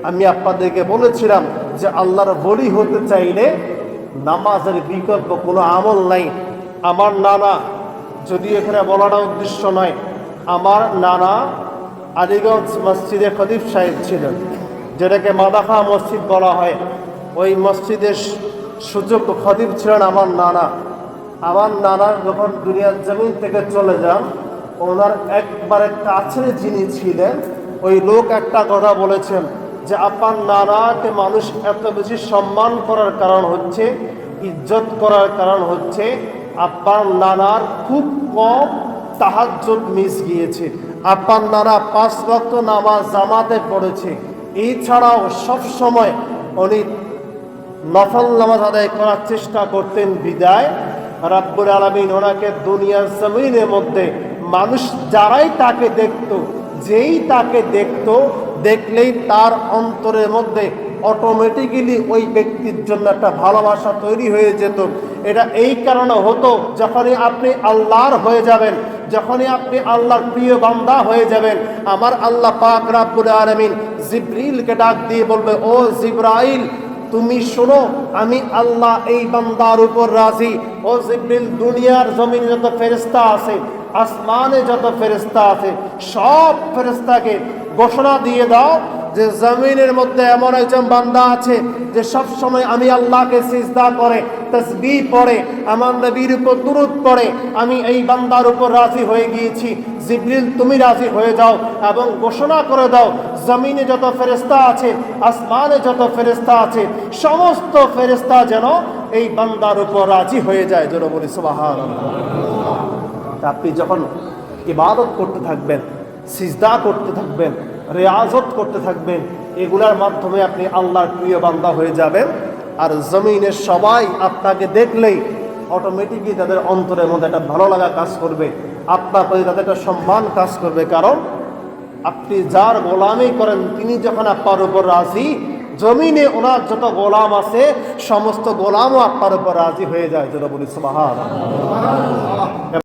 আমি আপনাদেরকে বলেছিলাম যে আল্লাহর ওলি হতে চাইলে নামাজের বিকল্প কোনো আমল নাই। আমার নানা, যদি এখানে বলাটা উদ্দেশ্য নয়, আমার নানা আলীগঞ্জ মসজিদে খতিব সাহেব ছিলেন, যেটাকে মাদাখা মসজিদ বলা হয়। ওই মসজিদের সুযোগ খতিব ছিলেন আমার নানা। আমার নানা যখন দুনিয়ার জমিন থেকে চলে যান, ওনার একবারে কাছের যিনি ছিলেন ওই লোক একটা কথা বলেছেন যে আপনার নানাকে মানুষ এত বেশি সম্মান করার কারণ হচ্ছে, ইজ্জত করার কারণ হচ্ছে আপনার নানার খুব কম তাহাজ্জুদ মিস গিয়েছে। আপনার নানা 5 ওয়াক্ত নামাজ জামাতে পড়েছে। এছাড়াও সব সময় উনি নফল নামাজ আদায় করার চেষ্টা করতেন। বিদায় রাব্বুল আলামিন ওনাকে দুনিয়ার জমিনের মধ্যে মানুষ যারাই তাকে দেখত, যেই তাকে দেখত, দেখলেই তার অন্তরের মধ্যে অটোমেটিক্যালি ওই ব্যক্তির জন্য একটা ভালোবাসা তৈরি হয়ে যেত। এটা এই কারণে হতো, যখনই আপনি আল্লাহর হয়ে যাবেন, যখনই আপনি আল্লাহর প্রিয় বান্দা হয়ে যাবেন, আমার আল্লাহ পাক রাব্বুল আলামিন জিবরিলকে ডাক দিয়ে বলবে, ও জিবরাইল তুমি শোনো, আমি আল্লাহ এই বান্দার উপর রাজি। ও জিবরিল, দুনিয়ার জমিনে যত ফেরেশতা আছে, আসমানে যত ফেরেশতা আছে, সব ফেরেশতাকে ঘোষণা দিয়ে দাও যে জমিনের মধ্যে এমন একজন বান্দা আছে যে সব সময় আমি আল্লাহকে সিজদা করে, তাসবিহ পড়ে, আমার নবীর উপর দুরূদ পড়ে। আমি এই বান্দার উপর রাজি হয়ে গিয়েছি। জিবরিল তুমি রাজি হয়ে যাও এবং ঘোষণা করে দাও জমিনে যত ফেরেশতা আছে, আসমানে যত ফেরেশতা আছে, সমস্ত ফেরেশতা যেন এই বান্দার উপর রাজি হয়ে যায়। যেন বলি সুবহানাল্লাহ। আপনি যখন ইবাদত করতে থাকবেন, সিজদা করতে থাকবেন, রিয়াজত করতে থাকবেন, এগুলার মাধ্যমে আপনি আল্লাহর প্রিয় বান্দা হয়ে যাবেন। আর জমিনের সবাই আপনাকে দেখলেই অটোমেটিকলি তাদের অন্তরের মধ্যে একটা ভালো লাগা কাজ করবে, আপনার প্রতি তাদের একটা সম্মান কাজ করবে। কারণ আপনি যার গোলামি করেন তিনি যখন আপনার উপর রাজি, জমিনে ওনার যত গোলাম আছে সমস্ত গোলামও আপনার উপর রাজি হয়ে যায়। যেটা বলি সুবহানাল্লাহ।